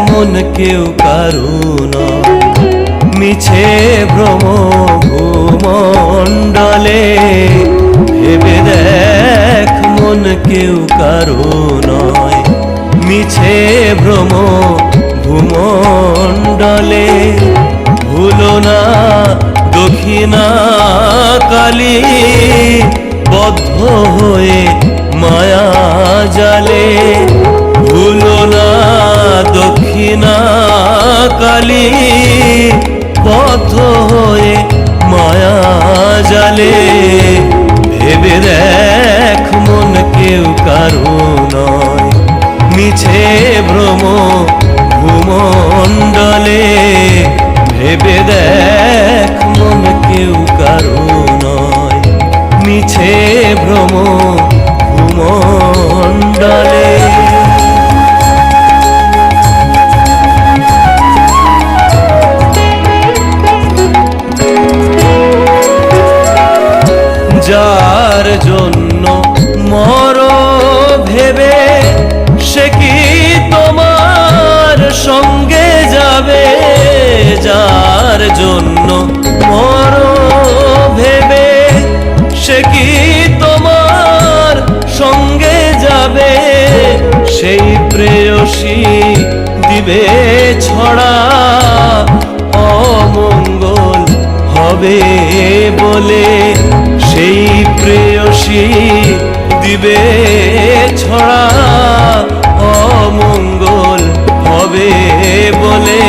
মন কেউ কারো নয়, মিছে ভ্রম ভূমণ্ডলে। ভেবে দেখ মন কেউ কারো নয়, মিছে ভ্রম ভূমণ্ডলে। ভুলো না দক্ষিণা কালী, বদ্ধ হয়ে মায়া জালে। ভুলো না দক্ষিণা কালী, বদ্ধ হয়ে মায়া জালে। ভেবে দেখ মন কেউ কারো নয়, মিছে ভ্রম ভূমণ্ডলে। ভেবে দেখ মন কেউ কারো নয়, মিছে ভ্রম ভূমণ্ডলে। যার জন্য মর ভেবে, সে কি তোমার সঙ্গে যাবে? যার জন্য মর ভেবে, সে কি তোমার সঙ্গে যাবে? সেই প্রেয়সী দিবে ছড়া, অমঙ্গল হবে বলে। সেই প্রেয়সী দিবে ছড়া, অমঙ্গল হবে বলে।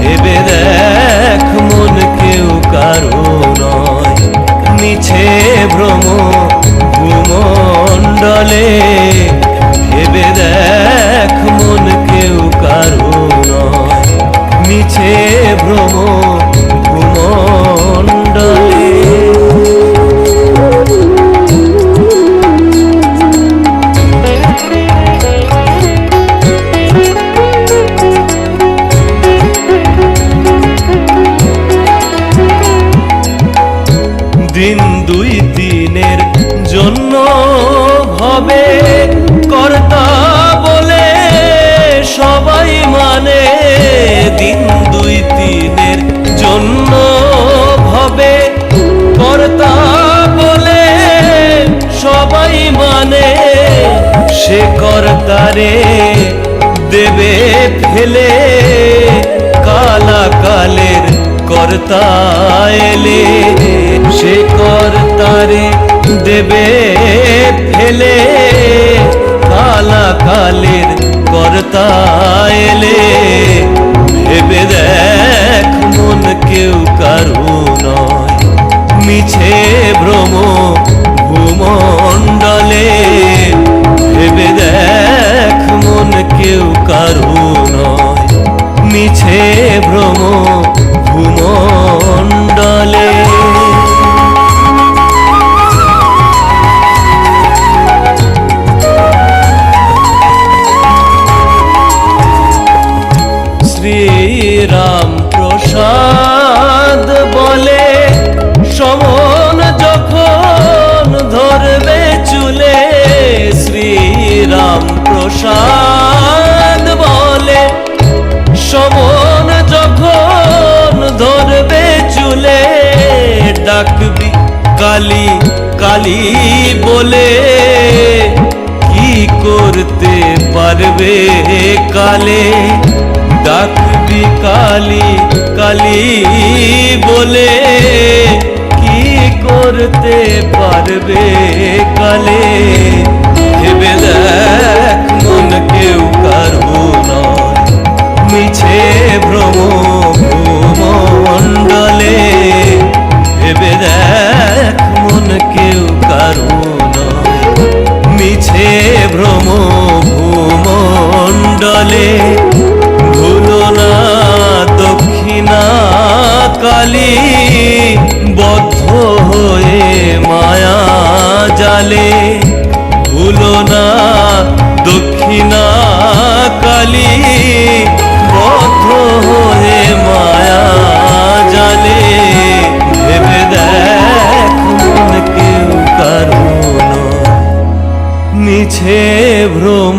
ভেবে দেখ মন কেউ কারো নয়, মিছে ভ্রম ভূমণ্ডলে। ভেবে দেখ মন কেউ কারো নয়, মিছে ভ্রম ভূমণ্ডলে। দিন দুই দিনের জন্য হবে কর্তা বলে সবাই মানে। দিন দুই দিনের জন্য হবে কর্তা বলে সবাই মানে। সে কর্তারে দেবে ফেলে, কালাকালের কর্তা এলে। সে কর্তারে দেবে ফেলে, কালাকালের কর্তা এলে। ভেবে দেখ মন কেউ কারো নয়, মিছে ভ্রম ভূমণ্ডলে। ভেবে দেখ মন কেউ কারো নয়, মিছে ভ্রম ভূমণ্ডলে। শ্রীরাম প্রসাদ বলে, সমন যখন ধরবে চুলে। শ্রীরাম প্রসাদ বলে, সমন যখন ধরবে চুলে। ডাকবি কালী কালী বলে, কি করতে পারবে কালে? ডাকবি কালী কালী বলে, কি করতে পারবে কালে? ভেবে দেখ মন কেউ কারো নয়, মিছে ভ্রম ভূমণ্ডলে। ভেবে দেখ মন কেউ কারো নয়, মিছে ভ্রম ভূমণ্ডলে। ভুলো না দক্ষিণা কালী, বদ্ধ হয়ে মায়া জালে। ভুলো না দক্ষিণা কালী, বদ্ধ হয়ে মায়া জালে। ভেবে দেখ মন কেউ কারো নয়, মিছে ভ্রম